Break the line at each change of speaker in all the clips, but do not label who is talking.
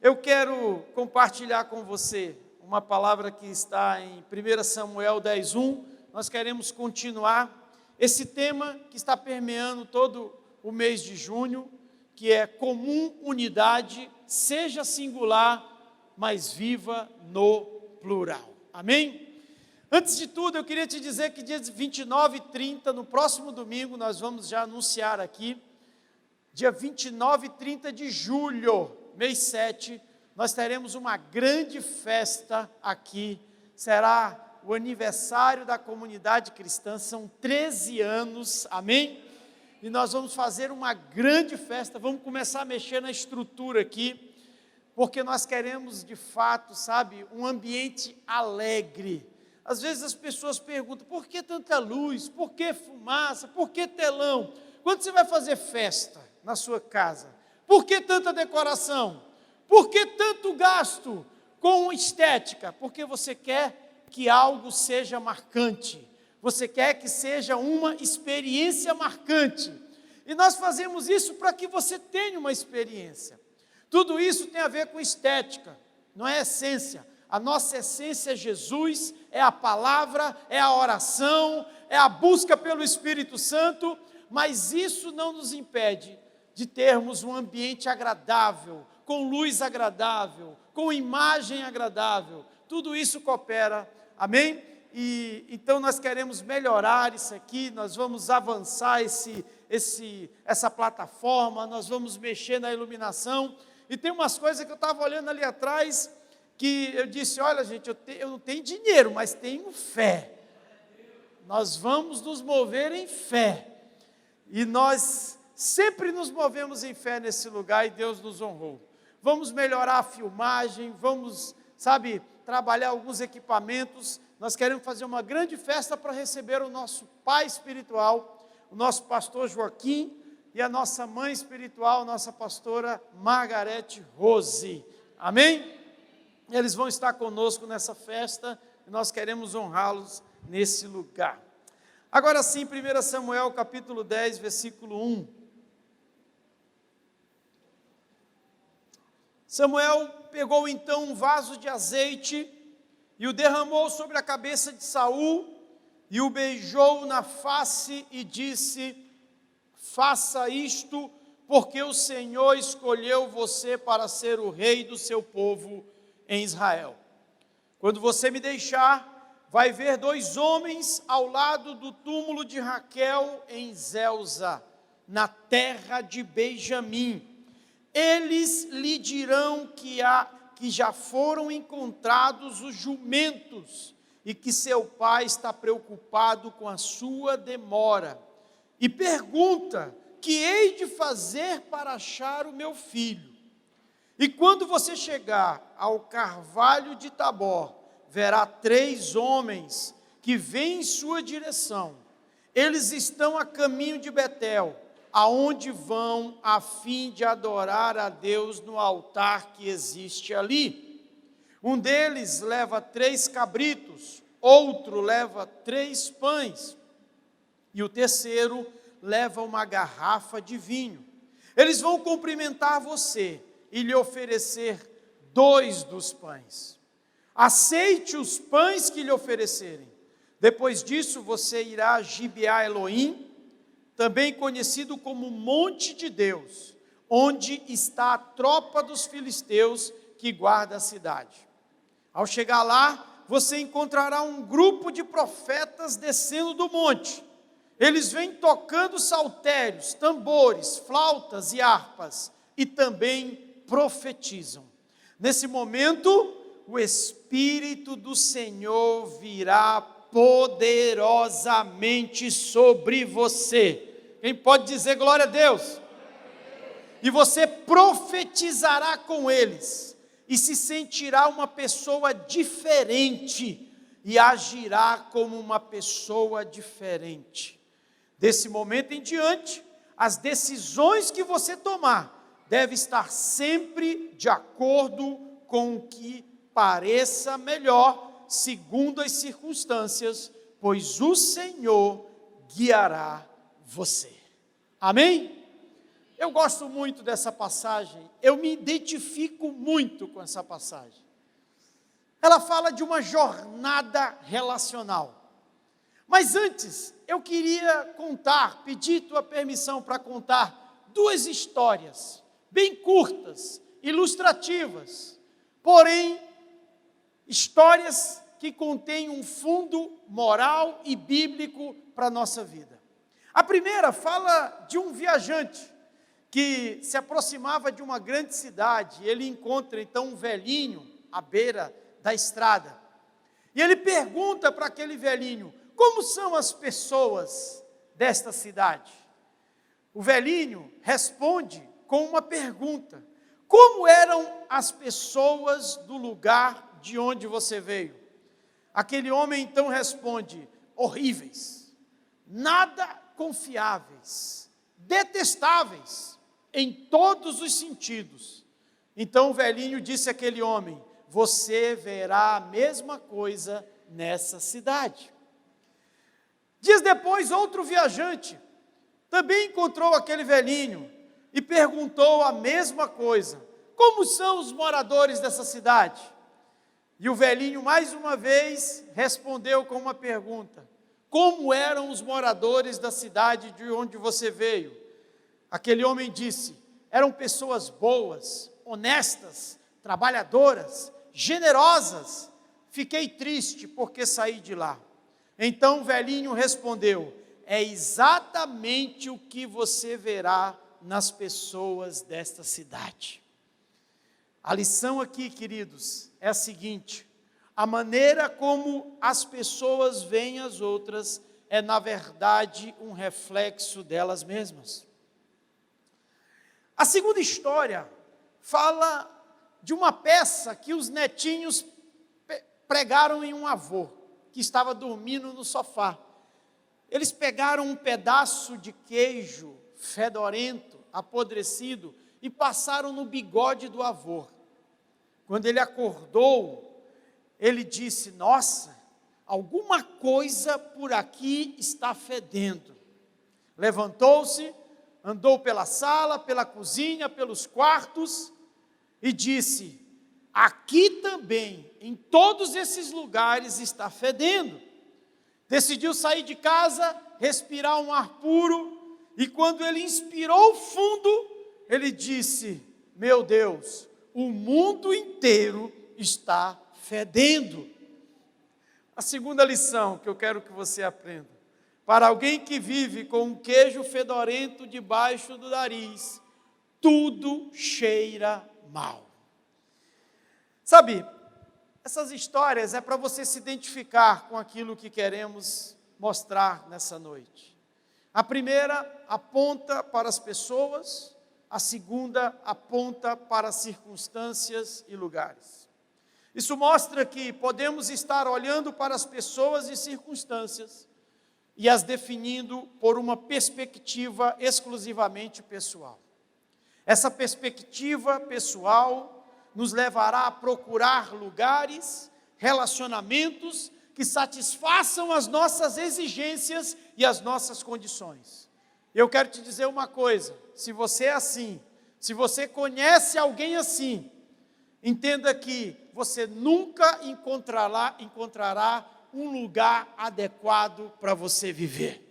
Eu quero compartilhar com você uma palavra que está em 1 Samuel 10:1. Nós queremos continuar esse tema que está permeando todo o mês de junho, que é comum unidade, seja singular, mas viva no plural. Amém? Antes de tudo, eu queria te dizer que dias 29 e 30, no próximo domingo, nós vamos já anunciar aqui, dia 29 e 30 de julho, mês 7, nós teremos uma grande festa aqui. Será o aniversário da comunidade cristã, são 13 anos, amém? E nós vamos fazer uma grande festa, vamos começar a mexer na estrutura aqui, porque nós queremos de fato, sabe, um ambiente alegre. Às vezes as pessoas perguntam, por que tanta luz, por que fumaça, por que telão? Quando você vai fazer festa na sua casa, por que tanta decoração? Por que tanto gasto com estética? Porque você quer que algo seja marcante, você quer que seja uma experiência marcante, e nós fazemos isso para que você tenha uma experiência. Tudo isso tem a ver com estética, não é essência. A nossa essência é Jesus, é a palavra, é a oração, é a busca pelo Espírito Santo, mas isso não nos impede de termos um ambiente agradável, com luz agradável, com imagem agradável. Tudo isso coopera, amém? E então nós queremos melhorar isso aqui, nós vamos avançar essa plataforma, nós vamos mexer na iluminação. E tem umas coisas que eu estava olhando ali atrás, que eu disse, olha gente, eu não tenho dinheiro, mas tenho fé. Nós vamos nos mover em fé. E nós sempre nos movemos em fé nesse lugar e Deus nos honrou. Vamos melhorar a filmagem, vamos, sabe, trabalhar alguns equipamentos. Nós queremos fazer uma grande festa para receber o nosso pai espiritual, o nosso pastor Joaquim, e a nossa mãe espiritual, nossa pastora Margarete Rose. Amém? Eles vão estar conosco nessa festa e nós queremos honrá-los nesse lugar. Agora sim, 1 Samuel capítulo 10, versículo 1. Samuel pegou então um vaso de azeite e o derramou sobre a cabeça de Saul e o beijou na face e disse: faça isto, porque o Senhor escolheu você para ser o rei do seu povo em Israel. Quando você me deixar, vai ver 2 homens ao lado do túmulo de Raquel em Zelza, na terra de Benjamim. Eles lhe dirão que já foram encontrados os jumentos e que seu pai está preocupado com a sua demora. E pergunta: que hei de fazer para achar o meu filho? E quando você chegar ao carvalho de Tabor, verá 3 homens que vêm em sua direção. Eles estão a caminho de Betel, aonde vão a fim de adorar a Deus no altar que existe ali. Um deles leva 3 cabritos, outro leva 3 pães, e o terceiro leva uma garrafa de vinho. Eles vão cumprimentar você e lhe oferecer 2 dos pães. Aceite os pães que lhe oferecerem. Depois disso você irá a Gibeá Elohim, também conhecido como Monte de Deus, onde está a tropa dos filisteus que guarda a cidade. Ao chegar lá, você encontrará um grupo de profetas descendo do monte. Eles vêm tocando saltérios, tambores, flautas e harpas, e também profetizam. Nesse momento, o Espírito do Senhor virá poderosamente sobre você. Quem pode dizer glória a Deus? E você profetizará com eles, e se sentirá uma pessoa diferente, e agirá como uma pessoa diferente. Desse momento em diante, as decisões que você tomar devem estar sempre de acordo com o que pareça melhor, segundo as circunstâncias, pois o Senhor guiará você. Amém? Eu gosto muito dessa passagem, eu me identifico muito com essa passagem. Ela fala de uma jornada relacional. Mas antes, eu queria pedir tua permissão para contar 2 histórias, bem curtas, ilustrativas, porém, histórias que contêm um fundo moral e bíblico para a nossa vida. A primeira fala de um viajante que se aproximava de uma grande cidade. Ele encontra então um velhinho à beira da estrada. E ele pergunta para aquele velhinho: como são as pessoas desta cidade? O velhinho responde com uma pergunta: como eram as pessoas do lugar de onde você veio? Aquele homem então responde: horríveis, nada confiáveis, detestáveis em todos os sentidos. Então o velhinho disse àquele homem: você verá a mesma coisa nessa cidade. Dias depois, outro viajante também encontrou aquele velhinho e perguntou a mesma coisa: como são os moradores dessa cidade? E o velhinho, mais uma vez, respondeu com uma pergunta: como eram os moradores da cidade de onde você veio? Aquele homem disse: eram pessoas boas, honestas, trabalhadoras, generosas. Fiquei triste porque saí de lá. Então o velhinho respondeu: é exatamente o que você verá nas pessoas desta cidade. A lição aqui, queridos, é a seguinte: a maneira como as pessoas veem as outras é, na verdade, um reflexo delas mesmas. A segunda história fala de uma peça que os netinhos pregaram em um avô, que estava dormindo no sofá. Eles pegaram um pedaço de queijo fedorento, apodrecido, e passaram no bigode do avô. Quando ele acordou, ele disse: nossa, alguma coisa por aqui está fedendo. Levantou-se, andou pela sala, pela cozinha, pelos quartos e disse: aqui também, em todos esses lugares está fedendo. Decidiu sair de casa, respirar um ar puro, e quando ele inspirou fundo, ele disse: meu Deus, o mundo inteiro está fedendo. A segunda lição que eu quero que você aprenda: para alguém que vive com um queijo fedorento debaixo do nariz, tudo cheira mal. Sabe, essas histórias é para você se identificar com aquilo que queremos mostrar nessa noite. A primeira aponta para as pessoas, a segunda aponta para as circunstâncias e lugares. Isso mostra que podemos estar olhando para as pessoas e circunstâncias e as definindo por uma perspectiva exclusivamente pessoal. Essa perspectiva pessoal nos levará a procurar lugares, relacionamentos que satisfaçam as nossas exigências e as nossas condições. Eu quero te dizer uma coisa: se você é assim, se você conhece alguém assim, entenda que você nunca encontrará um lugar adequado para você viver.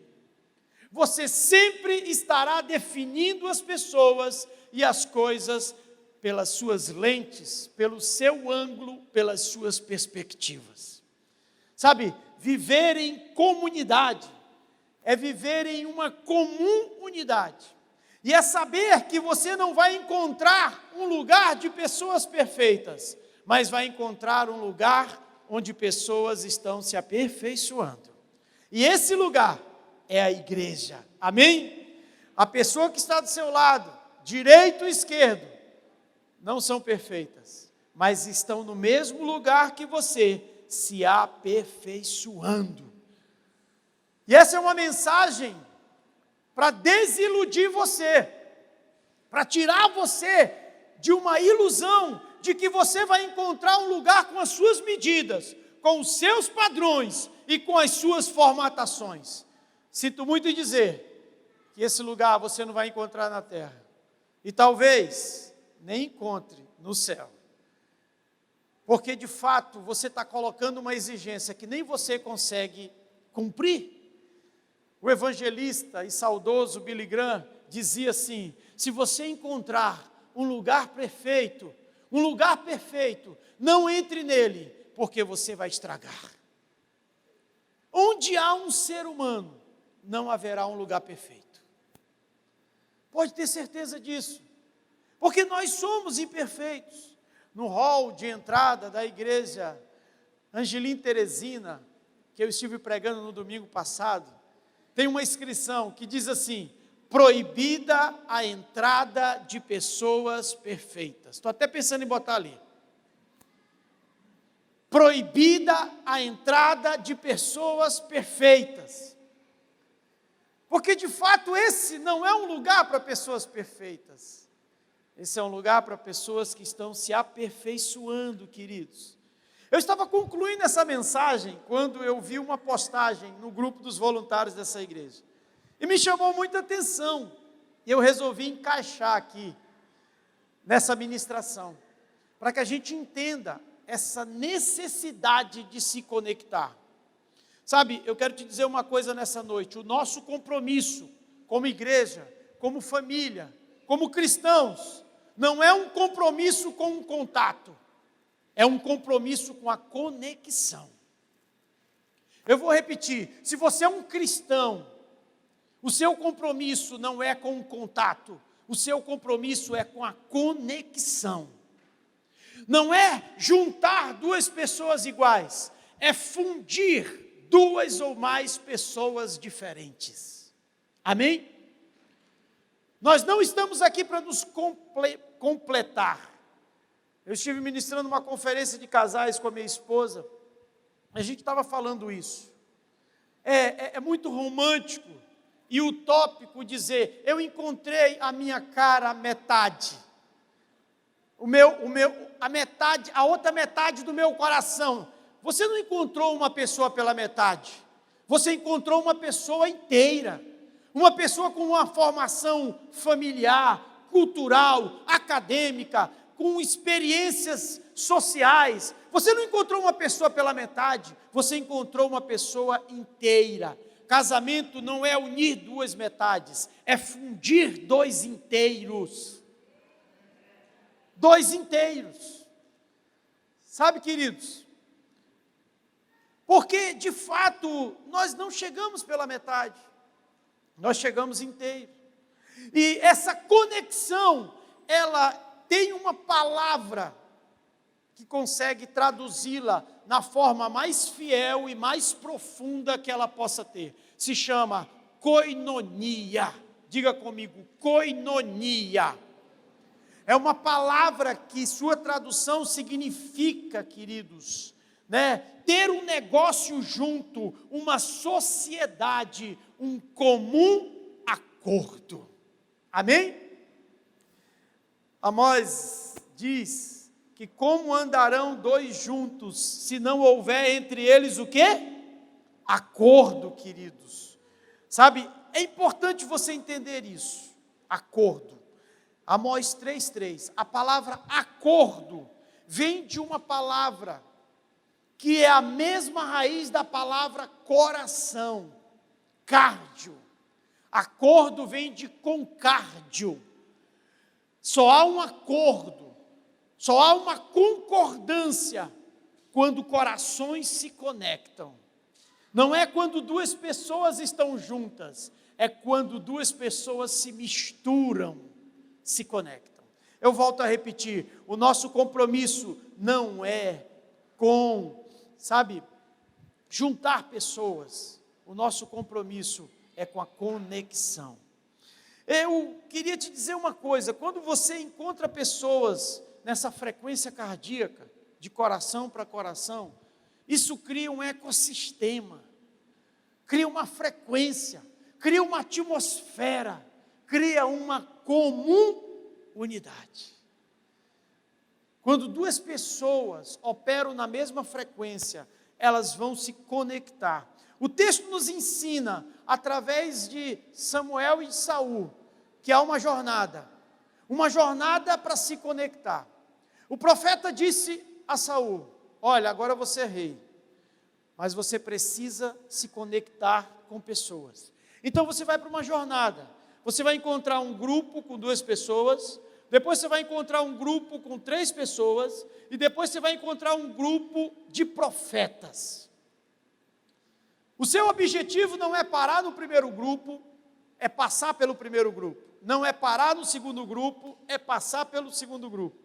Você sempre estará definindo as pessoas e as coisas pelas suas lentes, pelo seu ângulo, pelas suas perspectivas. Sabe, viver em comunidade é viver em uma comum unidade. E é saber que você não vai encontrar um lugar de pessoas perfeitas, mas vai encontrar um lugar onde pessoas estão se aperfeiçoando. E esse lugar é a igreja. Amém? A pessoa que está do seu lado, direito e esquerdo, não são perfeitas, mas estão no mesmo lugar que você, se aperfeiçoando. E essa é uma mensagem para desiludir você, para tirar você de uma ilusão de que você vai encontrar um lugar com as suas medidas, com os seus padrões e com as suas formatações. Sinto muito em dizer que esse lugar você não vai encontrar na terra. e talvez nem encontre no céu. Porque de fato você está colocando uma exigência que nem você consegue cumprir. O evangelista e saudoso Billy Graham dizia assim: se você encontrar um lugar perfeito, não entre nele, porque você vai estragar. Onde há um ser humano, não haverá um lugar perfeito. Pode ter certeza disso, porque nós somos imperfeitos. No hall de entrada da igreja Angelim Teresina, que eu estive pregando no domingo passado, tem uma inscrição que diz assim: proibida a entrada de pessoas perfeitas. Estou até pensando em botar ali. Proibida a entrada de pessoas perfeitas. Porque de fato esse não é um lugar para pessoas perfeitas. Esse é um lugar para pessoas que estão se aperfeiçoando, queridos. Eu estava concluindo essa mensagem quando eu vi uma postagem no grupo dos voluntários dessa igreja. E me chamou muita atenção. E eu resolvi encaixar aqui, nessa ministração, para que a gente entenda essa necessidade de se conectar. Sabe, eu quero te dizer uma coisa nessa noite: o nosso compromisso como igreja, como família, como cristãos, não é um compromisso com um contato, é um compromisso com a conexão. Eu vou repetir: se você é um cristão, o seu compromisso não é com o contato, o seu compromisso é com a conexão. Não é juntar duas pessoas iguais, é fundir duas ou mais pessoas diferentes. Amém? Nós não estamos aqui para nos completar. Eu estive ministrando uma conferência de casais com a minha esposa, a gente estava falando isso. É muito romântico e utópico dizer: eu encontrei a minha cara metade. A outra metade do meu coração. Você não encontrou uma pessoa pela metade, você encontrou uma pessoa inteira, uma pessoa com uma formação familiar, cultural, acadêmica, com experiências sociais. Você não encontrou uma pessoa pela metade, você encontrou uma pessoa inteira. Casamento não é unir duas metades, é fundir dois inteiros. Dois inteiros. Sabe, queridos? Porque, de fato, nós não chegamos pela metade. Nós chegamos inteiro. E essa conexão, ela tem uma palavra que consegue traduzi-la na forma mais fiel e mais profunda que ela possa ter. Se chama koinonia. Diga comigo, koinonia. É uma palavra que sua tradução significa, queridos, ter um negócio junto, uma sociedade, um comum acordo. Amém? Amós diz que como andarão dois juntos, se não houver entre eles o quê? Acordo, queridos. Sabe, é importante você entender isso. Acordo. Amós 3:3. A palavra acordo vem de uma palavra que é a mesma raiz da palavra coração, cardio. Acordo vem de concárdio. Só há um acordo, só há uma concordância quando corações se conectam. Não é quando duas pessoas estão juntas, é quando duas pessoas se misturam, se conectam. Eu volto a repetir, o nosso compromisso não é com, juntar pessoas. O nosso compromisso é com a conexão. Eu queria te dizer uma coisa: quando você encontra pessoas nessa frequência cardíaca, de coração para coração, isso cria um ecossistema, cria uma frequência, cria uma atmosfera, cria uma comunidade. Quando duas pessoas operam na mesma frequência, elas vão se conectar. O texto nos ensina, através de Samuel e de Saul, que há uma jornada. uma jornada para se conectar. O profeta disse a Saul: olha, agora você é rei, mas você precisa se conectar com pessoas. Então você vai para uma jornada, você vai encontrar um grupo com 2 pessoas, depois você vai encontrar um grupo com 3 pessoas, e depois você vai encontrar um grupo de profetas. O seu objetivo não é parar no primeiro grupo, é passar pelo primeiro grupo. Não é parar no segundo grupo, é passar pelo segundo grupo.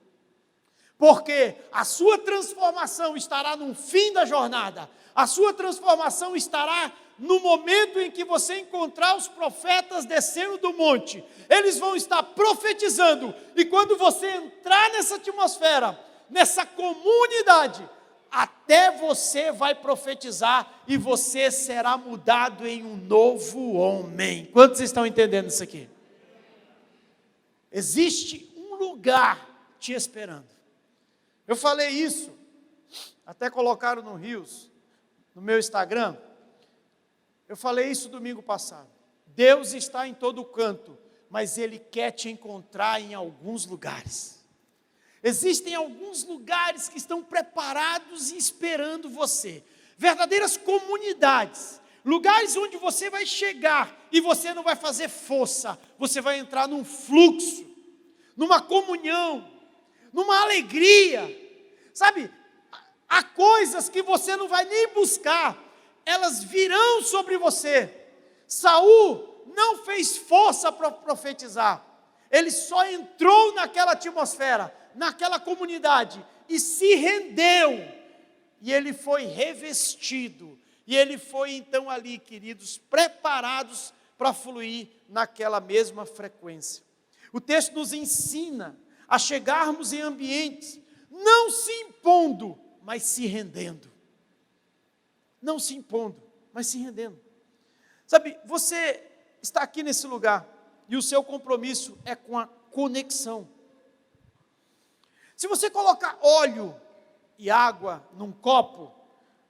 Porque a sua transformação estará no fim da jornada. A sua transformação estará no momento em que você encontrar os profetas descendo do monte. Eles vão estar profetizando. E quando você entrar nessa atmosfera, nessa comunidade, até você vai profetizar e você será mudado em um novo homem. Quantos estão entendendo isso aqui? Existe um lugar te esperando. Eu falei isso, até colocaram no Rios, no meu Instagram. Eu falei isso domingo passado. Deus está em todo canto, mas Ele quer te encontrar em alguns lugares. Existem alguns lugares que estão preparados e esperando você. Verdadeiras comunidades. Lugares onde você vai chegar e você não vai fazer força. Você vai entrar num fluxo, numa comunhão, numa alegria. Sabe, há coisas que você não vai nem buscar. Elas virão sobre você. Saul não fez força para profetizar. Ele só entrou naquela atmosfera, naquela comunidade, e se rendeu, e ele foi revestido, e ele foi então ali, queridos, preparados para fluir naquela mesma frequência. O texto nos ensina a chegarmos em ambientes, não se impondo, mas se rendendo. Não se impondo, mas se rendendo. Sabe, você está aqui nesse lugar, e o seu compromisso é com a conexão. Se você colocar óleo e água num copo,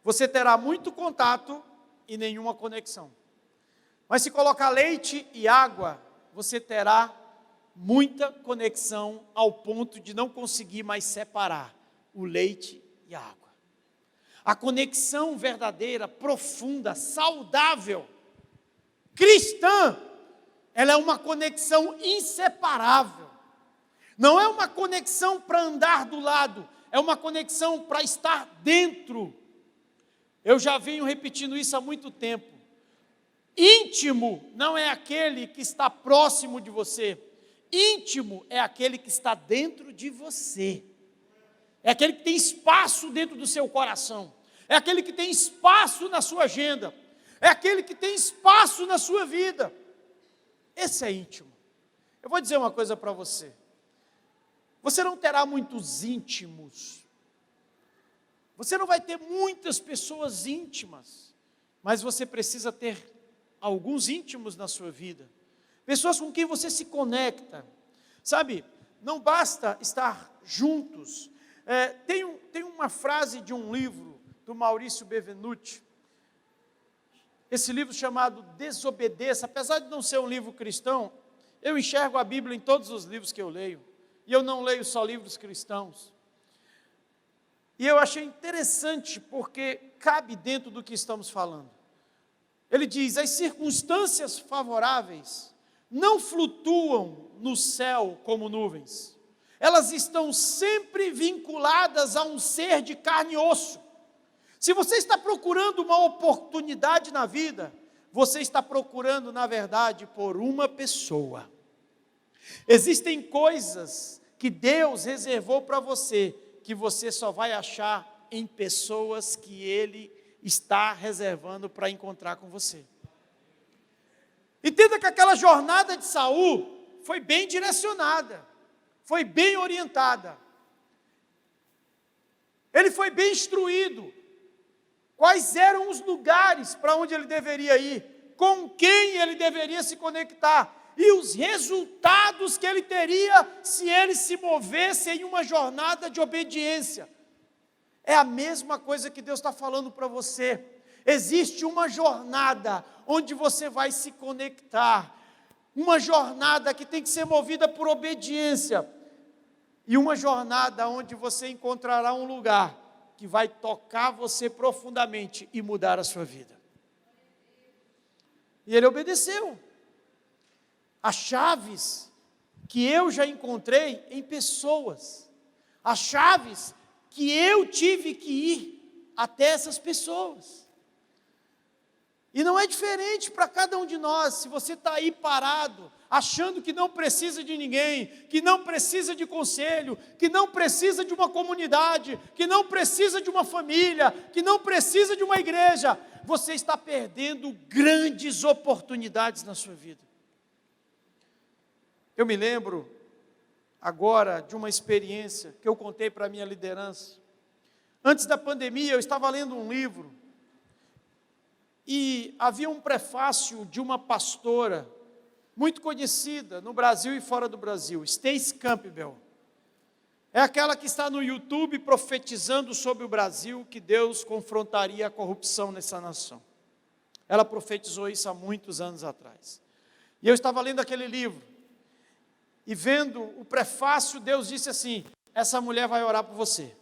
você terá muito contato e nenhuma conexão. Mas se colocar leite e água, você terá muita conexão ao ponto de não conseguir mais separar o leite e a água. A conexão verdadeira, profunda, saudável, cristã, ela é uma conexão inseparável. Não é uma conexão para andar do lado, é uma conexão para estar dentro. Eu já venho repetindo isso há muito tempo. Íntimo não é aquele que está próximo de você. Íntimo é aquele que está dentro de você. É aquele que tem espaço dentro do seu coração. É aquele que tem espaço na sua agenda. É aquele que tem espaço na sua vida. Esse é íntimo. Eu vou dizer uma coisa para você. Você não terá muitos íntimos. Você não vai ter muitas pessoas íntimas. Mas você precisa ter alguns íntimos na sua vida. Pessoas com quem você se conecta. Sabe, não basta estar juntos. Tem uma frase de um livro do Maurício Bevenuti. Esse livro chamado Desobedeça. Apesar de não ser um livro cristão, eu enxergo a Bíblia em todos os livros que eu leio. E eu não leio só livros cristãos. E eu achei interessante porque cabe dentro do que estamos falando. Ele diz: as circunstâncias favoráveis não flutuam no céu como nuvens. Elas estão sempre vinculadas a um ser de carne e osso. Se você está procurando uma oportunidade na vida, você está procurando, na verdade, por uma pessoa. Existem coisas que Deus reservou para você, que você só vai achar em pessoas que Ele está reservando para encontrar com você. Entenda que aquela jornada de Saul foi bem direcionada, foi bem orientada. Ele foi bem instruído. Quais eram os lugares para onde ele deveria ir, com quem ele deveria se conectar, e os resultados que ele teria se ele se movesse em uma jornada de obediência. É a mesma coisa que Deus está falando para você. Existe uma jornada onde você vai se conectar. uma jornada que tem que ser movida por obediência, e uma jornada onde você encontrará um lugar que vai tocar você profundamente e mudar a sua vida. E ele obedeceu. As chaves que eu já encontrei em pessoas, as chaves que eu tive que ir até essas pessoas. E não é diferente para cada um de nós. Se você está aí parado, achando que não precisa de ninguém, que não precisa de conselho, que não precisa de uma comunidade, que não precisa de uma família, que não precisa de uma igreja, você está perdendo grandes oportunidades na sua vida. Eu me lembro agora de uma experiência que eu contei para a minha liderança. Antes da pandemia, eu estava lendo um livro, e havia um prefácio de uma pastora, muito conhecida no Brasil e fora do Brasil, Stacy Campbell. É aquela que está no YouTube profetizando sobre o Brasil, que Deus confrontaria a corrupção nessa nação. Ela profetizou isso há muitos anos atrás. E eu estava lendo aquele livro, e vendo o prefácio, Deus disse assim: essa mulher vai orar por você.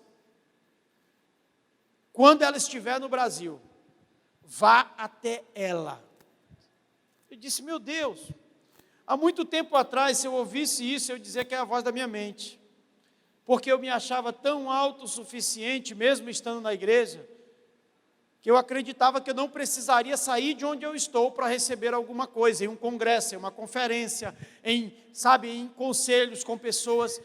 Quando ela estiver no Brasil, vá até ela. Eu disse: meu Deus, há muito tempo atrás, se eu ouvisse isso, eu dizia que é a voz da minha mente, porque eu me achava tão autossuficiente, mesmo estando na igreja, que eu acreditava que eu não precisaria sair de onde eu estou para receber alguma coisa, em um congresso, em uma conferência, em conselhos com pessoas,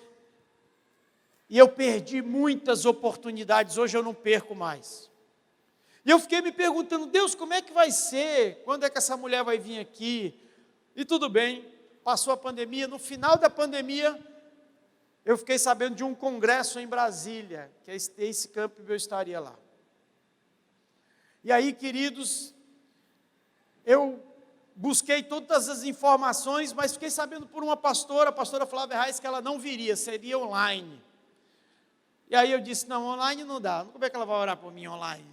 e eu perdi muitas oportunidades. Hoje eu não perco mais. E eu fiquei me perguntando: Deus, como é que vai ser? Quando é que essa mulher vai vir aqui? E tudo bem, passou a pandemia. No final da pandemia, eu fiquei sabendo de um congresso em Brasília, que a Stacy Campbell estaria lá. E aí, queridos, eu busquei todas as informações, mas fiquei sabendo por uma pastora, a pastora Flávia Reis, que ela não viria, seria online. E aí eu disse: não, online não dá, como é que ela vai orar por mim online?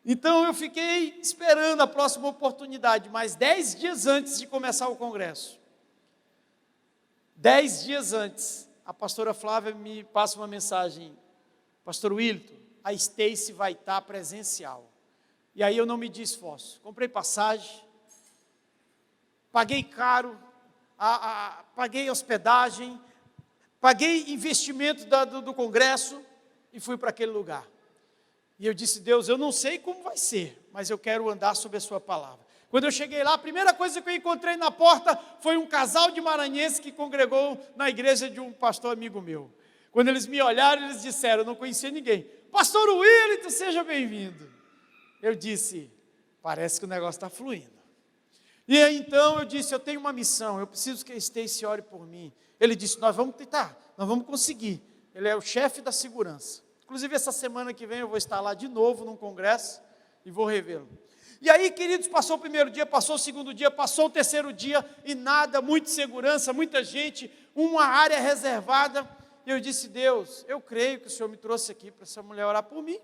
Então eu fiquei esperando a próxima oportunidade, mas 10 dias antes de começar o congresso, 10 dias antes, a pastora Flávia me passa uma mensagem: pastor Wilton, a Stacy vai estar presencial. E aí eu não me esforço, comprei passagem, paguei caro, paguei hospedagem, paguei investimento do congresso e fui para aquele lugar. E eu disse: Deus, eu não sei como vai ser, mas eu quero andar sobre a sua palavra. Quando eu cheguei lá, a primeira coisa que eu encontrei na porta foi um casal de maranhenses que congregou na igreja de um pastor amigo meu. Quando eles me olharam, eles disseram: eu não conhecia ninguém. Pastor Willington, seja bem-vindo. Eu disse: parece que o negócio está fluindo. E aí, então eu disse: eu tenho uma missão, eu preciso que a Stacy ore por mim. Ele disse: nós vamos tentar, nós vamos conseguir. Ele é o chefe da segurança. Inclusive, essa semana que vem eu vou estar lá de novo num congresso e vou revê-lo. E aí, queridos, passou o primeiro dia, passou o segundo dia, passou o terceiro dia e nada, muita segurança, muita gente, uma área reservada. E eu disse: Deus, eu creio que o Senhor me trouxe aqui para essa mulher orar por mim.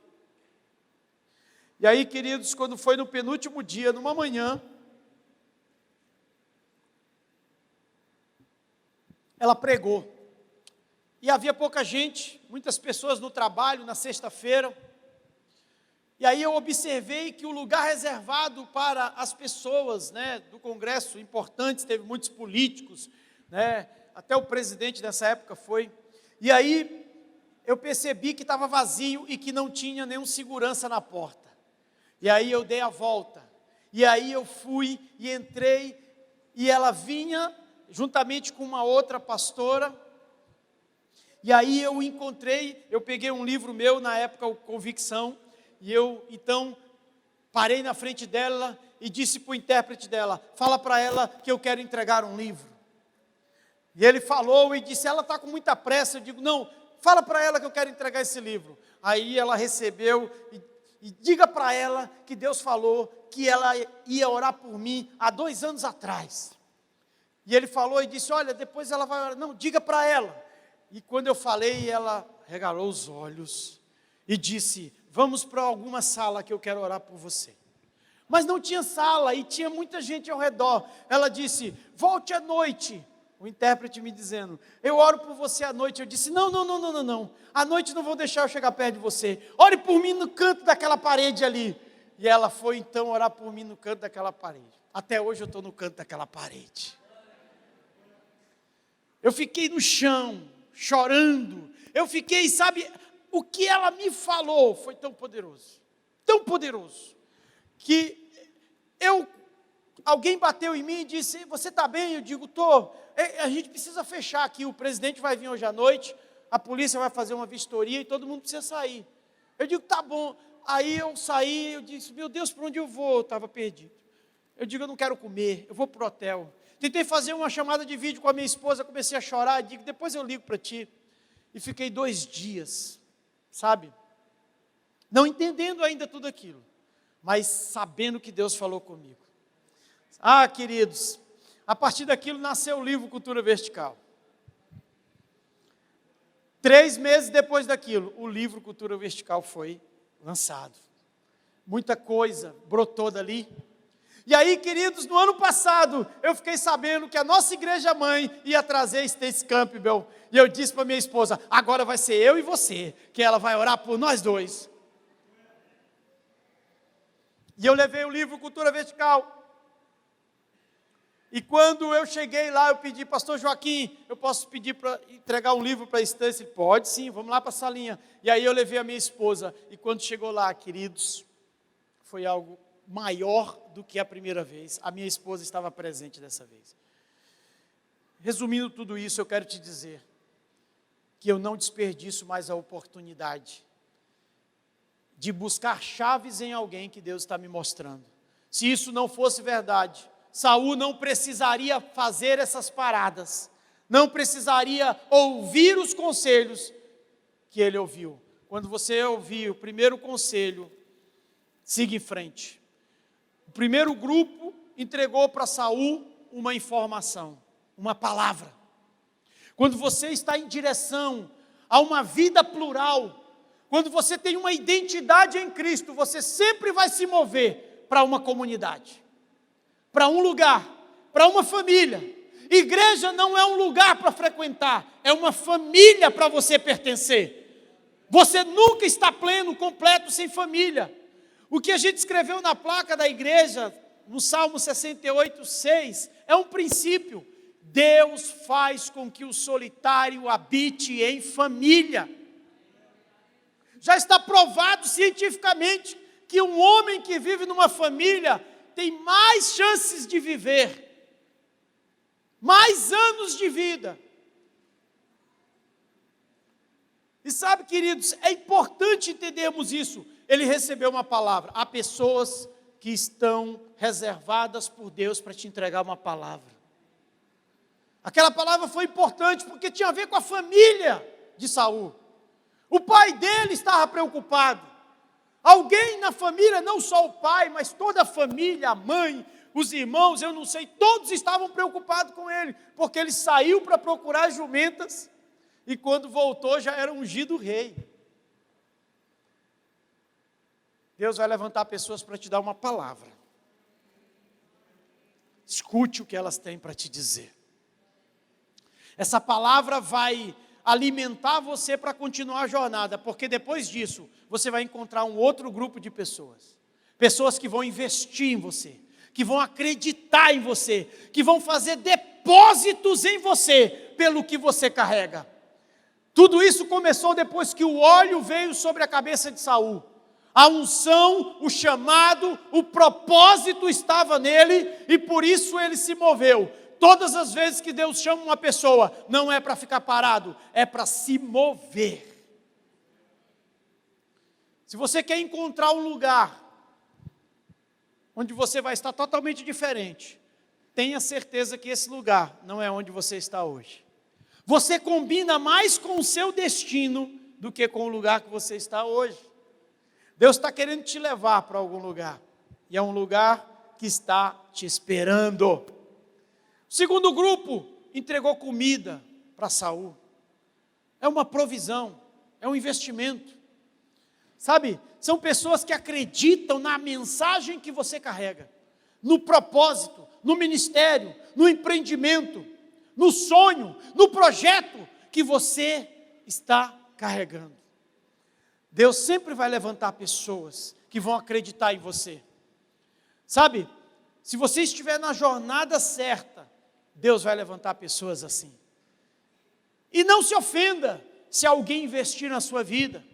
E aí, queridos, quando foi no penúltimo dia, numa manhã, ela pregou. E havia pouca gente, muitas pessoas no trabalho, na sexta-feira. E aí eu observei que o lugar reservado para as pessoas, do congresso, importantes, teve muitos políticos, até o presidente dessa época foi. E aí eu percebi que estava vazio e que não tinha nenhum segurança na porta. E aí eu dei a volta. E aí eu fui e entrei, e ela vinha juntamente com uma outra pastora. E aí eu peguei um livro meu, na época, o Convicção, e eu, então, parei na frente dela e disse para o intérprete dela: fala para ela que eu quero entregar um livro. E ele falou e disse: ela está com muita pressa. Eu digo: não, fala para ela que eu quero entregar esse livro. Aí ela recebeu e diga para ela que Deus falou que ela ia orar por mim há 2 anos atrás. E ele falou e disse: olha, depois ela vai orar. Não, diga para ela. E quando eu falei, ela regalou os olhos e disse: vamos para alguma sala que eu quero orar por você. mas não tinha sala e tinha muita gente ao redor. Ela disse: volte à noite. O intérprete me dizendo: eu oro por você à noite. Eu disse: não, à noite não vou deixar eu chegar perto de você. Ore por mim no canto daquela parede ali. E ela foi então orar por mim no canto daquela parede. Até hoje eu estou no canto daquela parede. Eu fiquei no chão, chorando. Eu fiquei, sabe, o que ela me falou foi tão poderoso, que alguém bateu em mim e disse: você está bem? Eu digo: estou. A gente precisa fechar aqui, o presidente vai vir hoje à noite, a polícia vai fazer uma vistoria e todo mundo precisa sair. Eu digo: tá bom. Aí eu saí, eu disse: meu Deus, para onde eu vou? Eu estava perdido. Eu digo: eu não quero comer, eu vou para o hotel. Tentei fazer uma chamada de vídeo com a minha esposa, comecei a chorar, digo: depois eu ligo para ti. E fiquei 2 dias, sabe, não entendendo ainda tudo aquilo, mas sabendo que Deus falou comigo. Ah, queridos, a partir daquilo nasceu o livro Cultura Vertical. 3 meses depois daquilo, o livro Cultura Vertical foi lançado. Muita coisa brotou dali. E aí, queridos, no ano passado, eu fiquei sabendo que a nossa igreja-mãe ia trazer Stacy Campbell. E eu disse para minha esposa: agora vai ser eu e você, que ela vai orar por nós dois. E eu levei o livro Cultura Vertical. E quando eu cheguei lá, eu pedi: pastor Joaquim, eu posso pedir para entregar um livro para a Stacy? Ele: pode sim, vamos lá para a salinha. E aí eu levei a minha esposa. E quando chegou lá, queridos, foi algo maior do que a primeira vez. A minha esposa estava presente dessa vez. Resumindo tudo isso, eu quero te dizer que eu não desperdiço mais a oportunidade de buscar chaves em alguém que Deus está me mostrando. Se isso não fosse verdade, Saul não precisaria fazer essas paradas, não precisaria ouvir os conselhos que ele ouviu. Quando você ouvir o primeiro conselho, siga em frente. O primeiro grupo entregou para Saul uma informação, uma palavra. Quando você está em direção a uma vida plural, quando você tem uma identidade em Cristo, você sempre vai se mover para uma comunidade, para um lugar, para uma família. Igreja não é um lugar para frequentar, é uma família para você pertencer. Você nunca está pleno, completo, sem família. O que a gente escreveu na placa da igreja, no Salmo 68:6, é um princípio. Deus faz com que o solitário habite em família. Já está provado cientificamente que um homem que vive numa família tem mais chances de viver, mais anos de vida. E sabe, queridos, é importante entendermos isso. Ele recebeu uma palavra. Há pessoas que estão reservadas por Deus para te entregar uma palavra. Aquela palavra foi importante porque tinha a ver com a família de Saul. O pai dele estava preocupado. Alguém na família, não só o pai, mas toda a família, a mãe, os irmãos, eu não sei, todos estavam preocupados com ele, porque ele saiu para procurar jumentas e quando voltou já era ungido rei. Deus vai levantar pessoas para te dar uma palavra. Escute o que elas têm para te dizer. Essa palavra vai alimentar você para continuar a jornada, porque depois disso, você vai encontrar um outro grupo de pessoas. Pessoas que vão investir em você, que vão acreditar em você, que vão fazer depósitos em você, pelo que você carrega. Tudo isso começou depois que o óleo veio sobre a cabeça de Saul. A unção, o chamado, o propósito estava nele e por isso ele se moveu. Todas as vezes que Deus chama uma pessoa, não é para ficar parado, é para se mover. Se você quer encontrar um lugar onde você vai estar totalmente diferente, tenha certeza que esse lugar não é onde você está hoje. Você combina mais com o seu destino do que com o lugar que você está hoje. Deus está querendo te levar para algum lugar, e é um lugar que está te esperando. O segundo grupo entregou comida para Saul. É uma provisão, é um investimento. Sabe, são pessoas que acreditam na mensagem que você carrega, no propósito, no ministério, no empreendimento, no sonho, no projeto que você está carregando. Deus sempre vai levantar pessoas que vão acreditar em você. Sabe, se você estiver na jornada certa, Deus vai levantar pessoas assim. E não se ofenda se alguém investir na sua vida,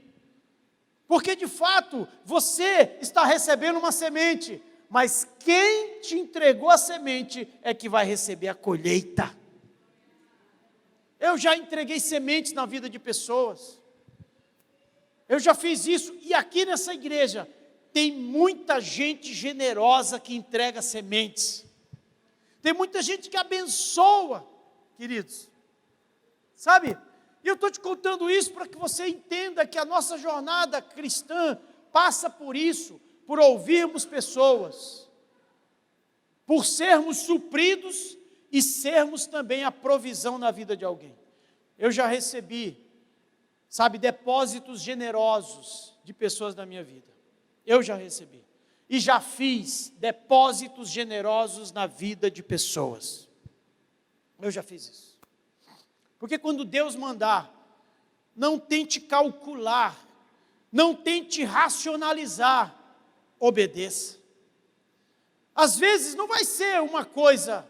porque de fato você está recebendo uma semente, mas quem te entregou a semente é que vai receber a colheita. Eu já entreguei sementes na vida de pessoas, eu já fiz isso, e aqui nessa igreja tem muita gente generosa que entrega sementes, tem muita gente que abençoa, queridos, sabe? E eu estou te contando isso para que você entenda que a nossa jornada cristã passa por isso, por ouvirmos pessoas, por sermos supridos e sermos também a provisão na vida de alguém. Eu já recebi, sabe, depósitos generosos de pessoas na minha vida. Eu já recebi. E já fiz depósitos generosos na vida de pessoas. Eu já fiz isso. Porque quando Deus mandar, não tente calcular, não tente racionalizar, obedeça. Às vezes não vai ser uma coisa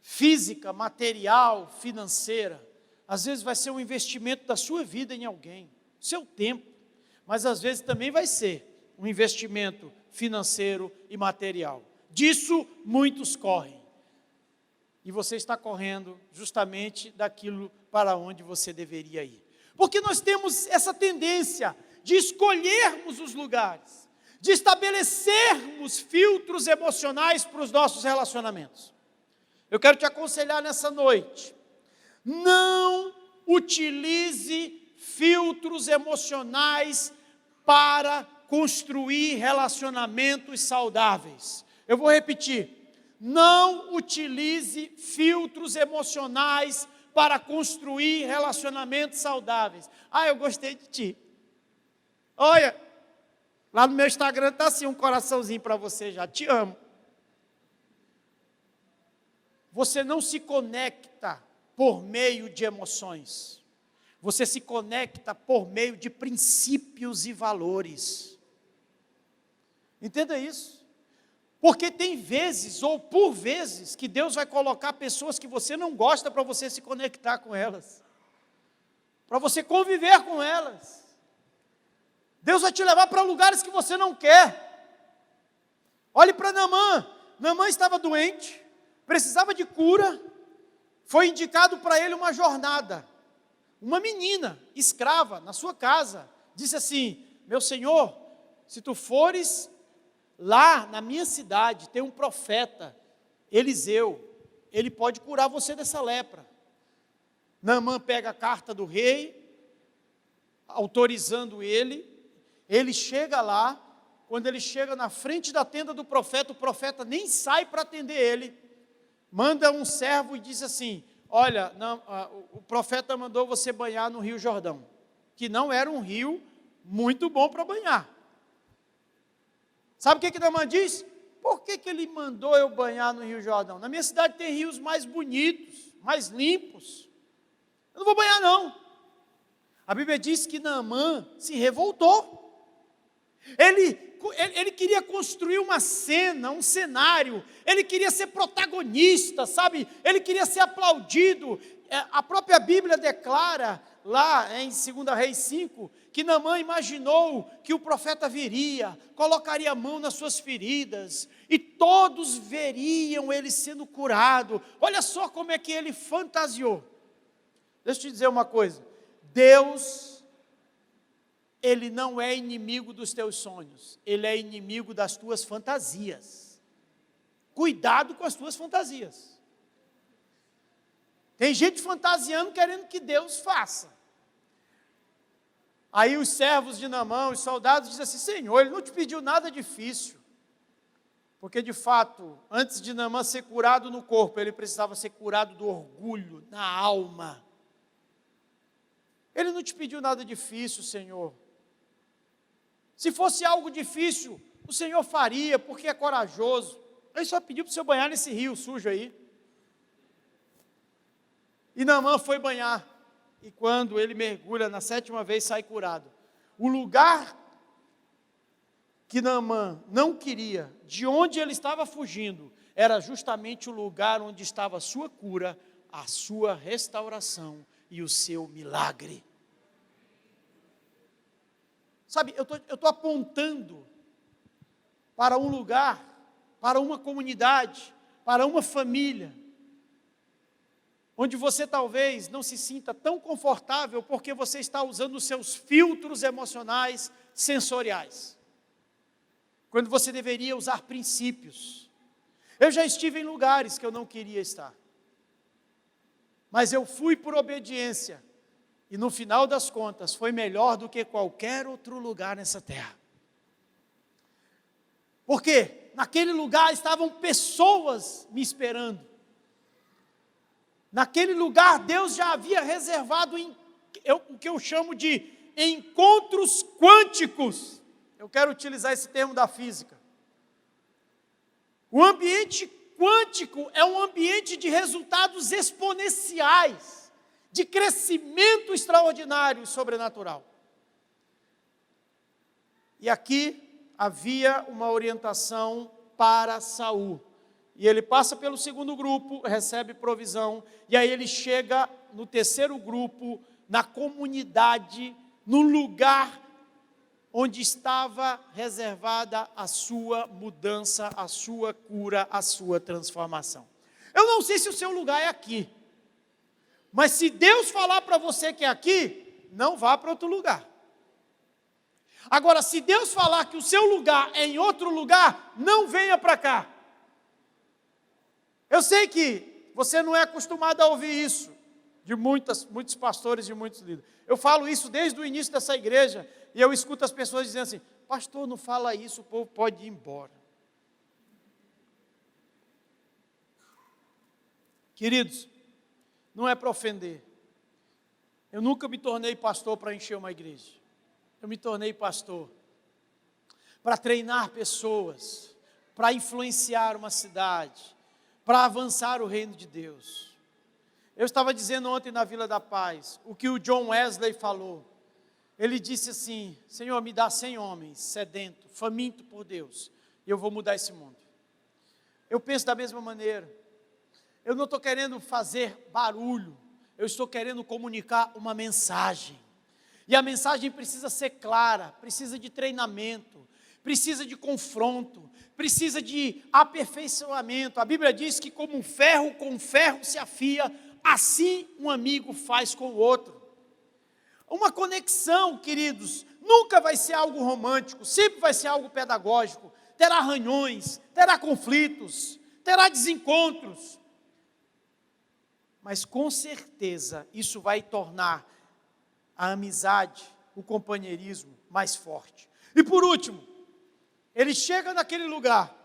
física, material, financeira. Às vezes vai ser um investimento da sua vida em alguém, seu tempo. Mas às vezes também vai ser um investimento financeiro e material. Disso muitos correm. E você está correndo justamente daquilo para onde você deveria ir. Porque nós temos essa tendência de escolhermos os lugares, de estabelecermos filtros emocionais para os nossos relacionamentos. Eu quero te aconselhar nessa noite, não utilize filtros emocionais para construir relacionamentos saudáveis. Eu vou repetir. Não utilize filtros emocionais para construir relacionamentos saudáveis. Ah, eu gostei de ti. Olha, lá no meu Instagram está assim um coraçãozinho para você já. Te amo. Você não se conecta por meio de emoções. Você se conecta por meio de princípios e valores. Entenda isso. Porque tem vezes, ou por vezes, que Deus vai colocar pessoas que você não gosta para você se conectar com elas, para você conviver com elas. Deus vai te levar para lugares que você não quer. Olhe para Naamã. Naamã estava doente, precisava de cura, foi indicado para ele uma jornada. Uma menina, escrava, na sua casa, disse assim: meu senhor, se tu fores lá na minha cidade, tem um profeta, Eliseu, ele pode curar você dessa lepra. Naamã pega a carta do rei, autorizando ele chega lá. Quando ele chega na frente da tenda do profeta, o profeta nem sai para atender ele, manda um servo e diz assim: olha, o profeta mandou você banhar no Rio Jordão, que não era um rio muito bom para banhar. Sabe o que Naamã diz? Por que ele mandou eu banhar no Rio Jordão? Na minha cidade tem rios mais bonitos, mais limpos. Eu não vou banhar não. A Bíblia diz que Naamã se revoltou. Ele queria construir uma cena, um cenário. Ele queria ser protagonista, sabe? Ele queria ser aplaudido. A própria Bíblia declara lá em 2 Reis 5, que Naamã imaginou que o profeta viria, colocaria a mão nas suas feridas, e todos veriam ele sendo curado. Olha só como é que ele fantasiou. Deixa eu te dizer uma coisa, Deus, Ele não é inimigo dos teus sonhos, Ele é inimigo das tuas fantasias. Cuidado com as tuas fantasias. Tem gente fantasiando querendo que Deus faça. Aí os servos de Naamã, os soldados, dizem assim: Senhor, ele não te pediu nada difícil. Porque de fato, antes de Naamã ser curado no corpo, ele precisava ser curado do orgulho, na alma. Ele não te pediu nada difícil, Senhor. Se fosse algo difícil, o Senhor faria, porque é corajoso. Ele só pediu para o Senhor banhar nesse rio sujo aí. E Naamã foi banhar. E quando ele mergulha na 7ª vez, sai curado. O lugar que Naamã não queria, de onde ele estava fugindo, era justamente o lugar onde estava a sua cura, a sua restauração e o seu milagre. Sabe, eu estou apontando para um lugar, para uma comunidade, para uma família, onde você talvez não se sinta tão confortável porque você está usando os seus filtros emocionais, sensoriais, quando você deveria usar princípios. Eu já estive em lugares que eu não queria estar, mas eu fui por obediência, e no final das contas foi melhor do que qualquer outro lugar nessa terra. Porque naquele lugar estavam pessoas me esperando. Naquele lugar Deus já havia reservado o que eu chamo de encontros quânticos. Eu quero utilizar esse termo da física. O ambiente quântico é um ambiente de resultados exponenciais, de crescimento extraordinário e sobrenatural. E aqui havia uma orientação para Saul. E ele passa pelo 2º grupo, recebe provisão, e aí ele chega no 3º grupo, na comunidade, no lugar onde estava reservada a sua mudança, a sua cura, a sua transformação. Eu não sei se o seu lugar é aqui, mas se Deus falar para você que é aqui, não vá para outro lugar. Agora, se Deus falar que o seu lugar é em outro lugar, não venha para cá. Eu sei que você não é acostumado a ouvir isso de muitos pastores e muitos líderes. Eu falo isso desde o início dessa igreja e eu escuto as pessoas dizendo assim: pastor, não fala isso, o povo pode ir embora. Queridos, não é para ofender. Eu nunca me tornei pastor para encher uma igreja. Eu me tornei pastor para treinar pessoas, para influenciar uma cidade, para avançar o reino de Deus. Eu estava dizendo ontem na Vila da Paz, o que o John Wesley falou. Ele disse assim: Senhor, me dá 100 homens, sedento, faminto por Deus, e eu vou mudar esse mundo. Eu penso da mesma maneira. Eu não estou querendo fazer barulho, eu estou querendo comunicar uma mensagem. E a mensagem precisa ser clara, precisa de treinamento, precisa de confronto, precisa de aperfeiçoamento. A Bíblia diz que como um ferro com ferro se afia, assim um amigo faz com o outro. Uma conexão, queridos, nunca vai ser algo romântico, sempre vai ser algo pedagógico. Terá arranhões, terá conflitos, terá desencontros. Mas com certeza isso vai tornar a amizade, o companheirismo mais forte. E por último, ele chega naquele lugar,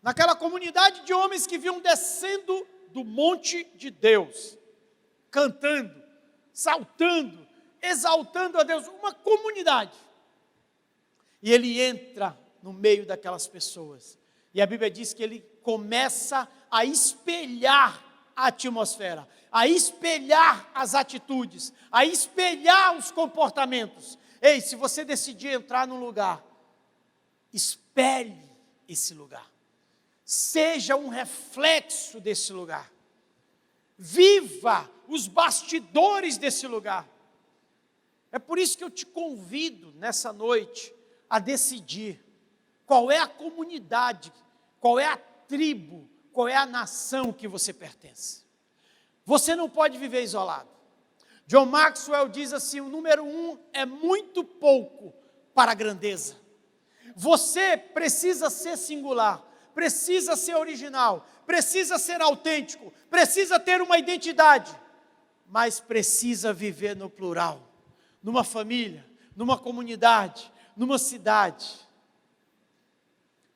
naquela comunidade de homens que vinham descendo do monte de Deus, cantando, saltando, exaltando a Deus, uma comunidade. E ele entra no meio daquelas pessoas. E a Bíblia diz que ele começa a espelhar a atmosfera, a espelhar as atitudes, a espelhar os comportamentos. Ei, se você decidir entrar num lugar, espelhe esse lugar. Seja um reflexo desse lugar. Viva os bastidores desse lugar. É por isso que eu te convido nessa noite a decidir qual é a comunidade, qual é a tribo, qual é a nação que você pertence. Você não pode viver isolado. John Maxwell diz assim: o número 1 é muito pouco para a grandeza. Você precisa ser singular, precisa ser original, precisa ser autêntico, precisa ter uma identidade, mas precisa viver no plural, numa família, numa comunidade, numa cidade.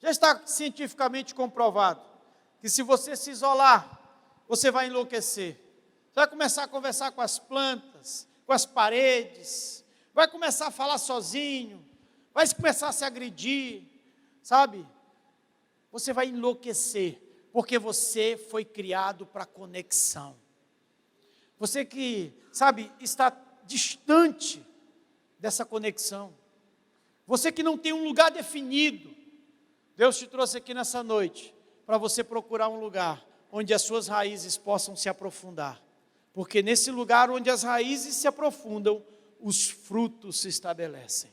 Já está cientificamente comprovado que se você se isolar, você vai enlouquecer. Você vai começar a conversar com as plantas, com as paredes, vai começar a falar sozinho, vai começar a se agredir, sabe? Você vai enlouquecer, porque você foi criado para conexão. Você que, sabe, está distante dessa conexão. Você que não tem um lugar definido. Deus te trouxe aqui nessa noite para você procurar um lugar onde as suas raízes possam se aprofundar. Porque nesse lugar onde as raízes se aprofundam, os frutos se estabelecem.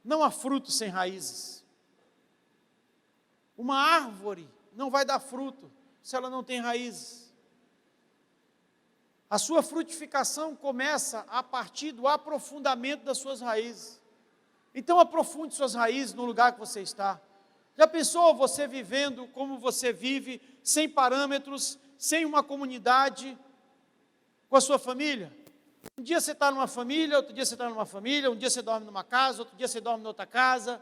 Não há fruto sem raízes. Uma árvore não vai dar fruto se ela não tem raízes. A sua frutificação começa a partir do aprofundamento das suas raízes. Então aprofunde suas raízes no lugar que você está. Já pensou você vivendo como você vive, sem parâmetros, sem uma comunidade, com a sua família? Um dia você está numa família, outro dia você está numa família, um dia você dorme numa casa, outro dia você dorme em outra casa,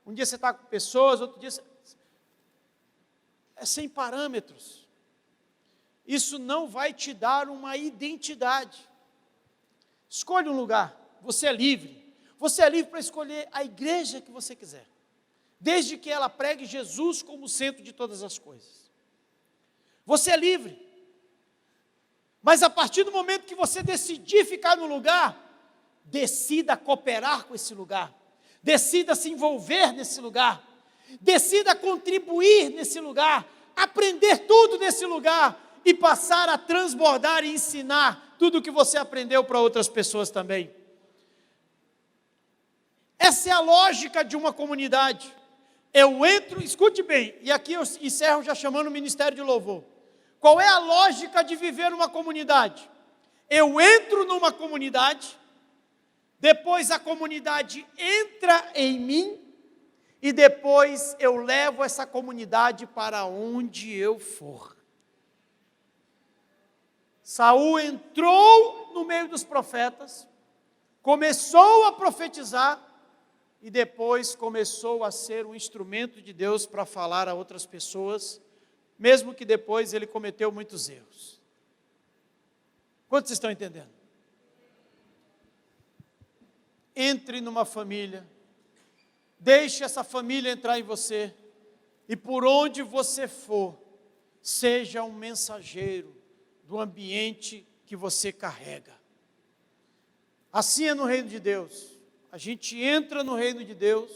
um dia você está com pessoas, outro dia você... É sem parâmetros. Isso não vai te dar uma identidade. Escolha um lugar, você é livre. Você é livre para escolher a igreja que você quiser, desde que ela pregue Jesus como centro de todas as coisas. Você é livre. Mas a partir do momento que você decidir ficar no lugar, decida cooperar com esse lugar, decida se envolver nesse lugar, decida contribuir nesse lugar, aprender tudo nesse lugar e passar a transbordar e ensinar tudo o que você aprendeu para outras pessoas também. Essa é a lógica de uma comunidade. Eu entro, escute bem, e aqui eu encerro já chamando o Ministério de Louvor. Qual é a lógica de viver numa comunidade? Eu entro numa comunidade, depois a comunidade entra em mim, e depois eu levo essa comunidade para onde eu for. Saul entrou no meio dos profetas, começou a profetizar, e depois começou a ser um instrumento de Deus para falar a outras pessoas, mesmo que depois ele cometeu muitos erros. Quantos estão entendendo? Entre numa família, deixe essa família entrar em você, e por onde você for, seja um mensageiro do ambiente que você carrega. Assim é no reino de Deus. A gente entra no reino de Deus,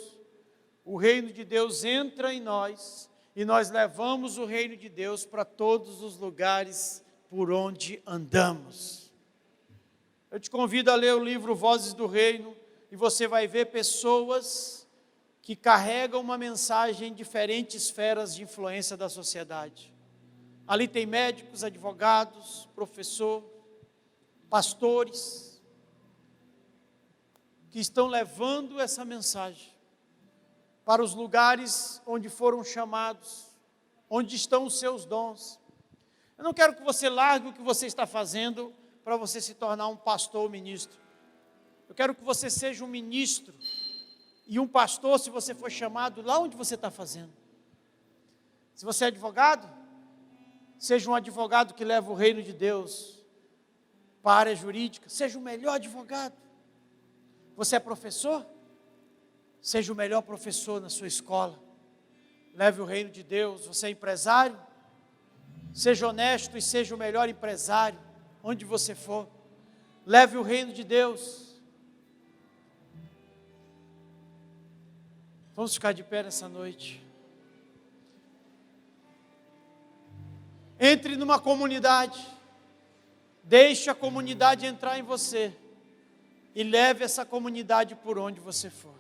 o reino de Deus entra em nós, e nós levamos o reino de Deus para todos os lugares por onde andamos. Eu te convido a ler o livro Vozes do Reino, e você vai ver pessoas que carregam uma mensagem em diferentes esferas de influência da sociedade. Ali tem médicos, advogados, professor, pastores, que estão levando essa mensagem para os lugares onde foram chamados, onde estão os seus dons. Eu não quero que você largue o que você está fazendo para você se tornar um pastor ou ministro. Eu quero que você seja um ministro e um pastor se você for chamado lá onde você está fazendo. Se você é advogado, seja um advogado que leva o reino de Deus para a área jurídica, seja o melhor advogado. Você é professor? Seja o melhor professor na sua escola. Leve o reino de Deus. Você é empresário? Seja honesto e seja o melhor empresário, onde você for. Leve o reino de Deus. Vamos ficar de pé nessa noite. Entre numa comunidade. Deixe a comunidade entrar em você. E leve essa comunidade por onde você for.